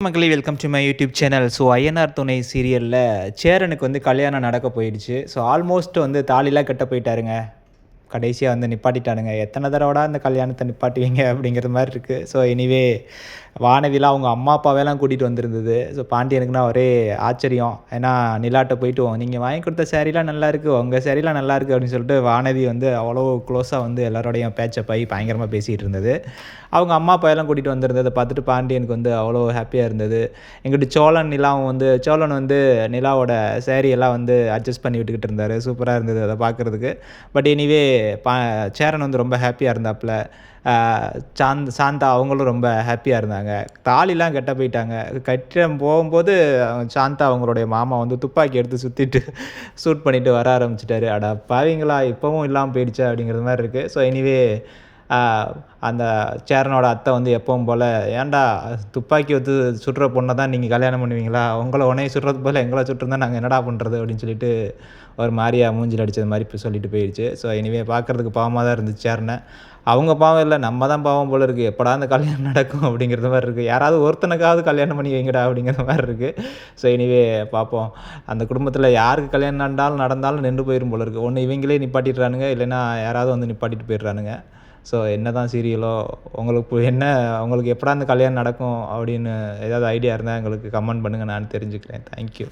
மக்களே welcome to my YouTube channel. So Ayyanar துணை சீரியலில் சேரனுக்கு வந்து கல்யாணம் நடக்க போயிடுச்சு. ஸோ ஆல்மோஸ்ட் வந்து தாலிலாம் கட்ட போயிட்டாருங்க. கடைசியாக வந்து நிப்பாட்டிட்டானுங்க. எத்தனை தடவைடா இந்த கல்யாணத்தை நிப்பாட்டுவீங்க அப்படிங்கிற மாதிரி இருக்குது. ஸோ எனிவே வானவிலாம் அவங்க அம்மா அப்பாவெல்லாம் கூட்டிகிட்டு வந்திருந்தது. ஸோ பாண்டியனுக்குனா ஒரே ஆச்சரியம். ஏன்னா நிலாட்ட போயிட்டு நீங்கள் வாங்கி கொடுத்த சேரீலாம் நல்லா இருக்குது, உங்கள் சேரீலாம் நல்லா இருக்குது அப்படின்னு சொல்லிட்டு வானவி வந்து அவ்வளோ க்ளோஸாக வந்து எல்லாரோடையும் பேச்சப் ஆகி பயங்கரமாக பேசிகிட்டு இருந்தது. அவங்க அம்மா அப்பாவெல்லாம் கூட்டிகிட்டு வந்திருந்ததை பார்த்துட்டு பாண்டியனுக்கு வந்து அவ்வளோ ஹாப்பியாக இருந்தது. எங்கிட்ட சோழன் வந்து நிலாவோட சேரீயெல்லாம் வந்து அட்ஜஸ்ட் பண்ணி விட்டுக்கிட்டு இருந்தார். சூப்பராக இருந்தது அதை பார்க்குறதுக்கு. பட் எனிவே சேரன் வந்து ரொம்ப ஹாப்பியாக இருந்தாப்புல. சாந்தா அவங்களும் ரொம்ப ஹாப்பியாக இருந்தாங்க. தாலிலாம் கட்ட போயிட்டாங்க. கட்ட போகும்போது சாந்தா அவங்களுடைய மாமா வந்து துப்பாக்கி எடுத்து ஷூட் பண்ணிவிட்டு வர ஆரம்பிச்சிட்டாரு. அடா பாவீங்களா, இப்போவும் இல்லாமல் போயிடுச்சா அப்படிங்கிற மாதிரி இருக்குது. ஸோ எனிவே அந்த சேரனோட அத்தை வந்து எப்பவும் போல், ஏன்டா துப்பாக்கி வந்து சுடுற பொண்ணை தான் நீங்கள் கல்யாணம் பண்ணுவீங்களா, உங்களை உடனே சுடுறது போல் எங்களை சுட்டுருந்தா நாங்கள் என்னடா பண்ணுறது அப்படின்னு சொல்லிட்டு ஒரு மாதிரியா மூஞ்சில் அடித்தது மாதிரி இப்போ சொல்லிட்டு போயிடுச்சு. ஸோ எனிவே பார்க்குறதுக்கு பாவமாக தான் இருந்துச்சு சேரனை. அவங்க பாவம் இல்லை, நம்ம தான் பாவம் போல் இருக்குது. எப்படா அந்த கல்யாணம் நடக்கும் அப்படிங்கிறது மாதிரி இருக்குது. யாராவது ஒருத்தனுக்காவது கல்யாணம் பண்ணி வைங்கடா அப்படிங்கிற மாதிரி இருக்குது. ஸோ எனிவே பார்ப்போம். அந்த குடும்பத்தில் யாருக்கு கல்யாணம் நடந்தாலும் நின்று போயிடும் போல இருக்குது. ஒன்று இவங்களே நிப்பாட்டிடுறானுங்க, இல்லைன்னா யாராவது வந்து நிப்பாட்டிட்டு போயிடுறானுங்க. ஸோ என்ன தான் சீரியலோ, உங்களுக்கு எப்படா அந்த கல்யாணம் நடக்கும் அப்படின்னு ஏதாவது ஐடியா இருந்தால் எங்களுக்கு கமெண்ட் பண்ணுங்கள், நான் தெரிஞ்சுக்கிறேன். தேங்க்யூ.